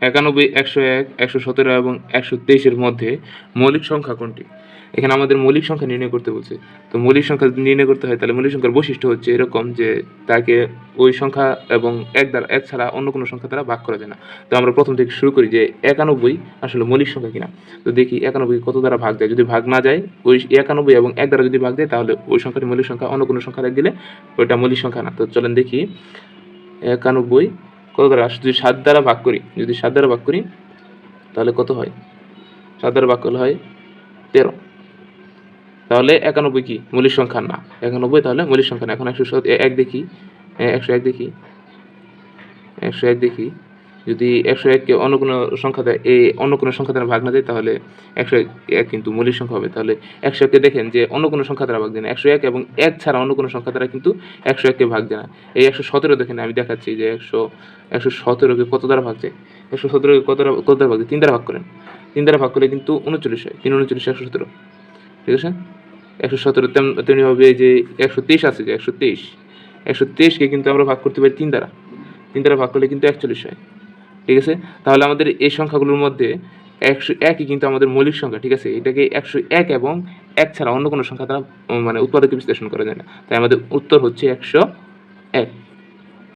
91, 101, 117 এবং 123 এর মধ্যে মৌলিক সংখ্যা কোনটি? এখানে আমাদের মৌলিক সংখ্যা নির্ণয় করতে বলছে। তো মৌলিক সংখ্যা যদি নির্ণয় করতে হয় তাহলে মৌলিক সংখ্যার বৈশিষ্ট্য হচ্ছে এরকম যে তাকে ওই সংখ্যা এবং 1 ছাড়া অন্য কোনো সংখ্যা দ্বারা ভাগ করা যায় না। তো আমরা প্রথম থেকে শুরু করি যে 91 আসলে মৌলিক সংখ্যা কিনা। তো দেখি 91 কত দ্বারা ভাগ যায়। যদি ভাগ না যায়, ওই 91 এবং 1 দ্বারা যদি ভাগ দেয় তাহলে ওই সংখ্যাটি মৌলিক সংখ্যা, অন্য কোনো সংখ্যা দিলে ওইটা মৌলিক সংখ্যা না। তো চলেন দেখি 91 কত দ্বারা, যদি 7 দ্বারা ভাগ করি, যদি 7 দ্বারা ভাগ করি তাহলে কত হয়? 7 দ্বারা ভাগ করলে হয় 13। তাহলে 91 কি মৌলিক সংখ্যা না। 91 তাহলে মৌলিক সংখ্যা না। এখন 101 দেখি, 101 দেখি, 101 দেখি। যদি 101 কে অন্য কোনো সংখ্যা অন্য কোনো সংখ্যা দ্বারা ভাগ না যায় তাহলে 101 কিন্তু মৌলিক সংখ্যা হবে। তাহলে 101 কে দেখেন যে অন্য কোনো সংখ্যা দ্বারা ভাগ যায় না। 101 এবং 1 ছাড়া অন্য কোনো সংখ্যা দ্বারা কিন্তু 101 কে ভাগ যায় না। এই 117 দেখেন, আমি দেখাচ্ছি যে 117 কে কত দ্বারা ভাগ যায়? 117 কে কত দ্বারা ভাগ যায়? 3 দ্বারা ভাগ করেন। 3 দ্বারা ভাগ করলে কিন্তু 39 হয়। 3 39 117। ঠিক আছে? 117 তেমনিভাবে যে 123 আছে, যে 123 কে কিন্তু আমরা ভাগ করতে পারি 3 দ্বারা। 3 দ্বারা ভাগ করলে কিন্তু 41 হয়। ঠিক আছে? তাহলে আমাদের এই সংখ্যাগুলোর মধ্যে 101 কিন্তু আমাদের মৌলিক সংখ্যা। ঠিক আছে? এটাকে 101 এবং 1 ছাড়া অন্য কোনো সংখ্যা দ্বারা মানে উৎপাদকে বিশ্লেষণ করা যায় না। তাই আমাদের উত্তর হচ্ছে 101।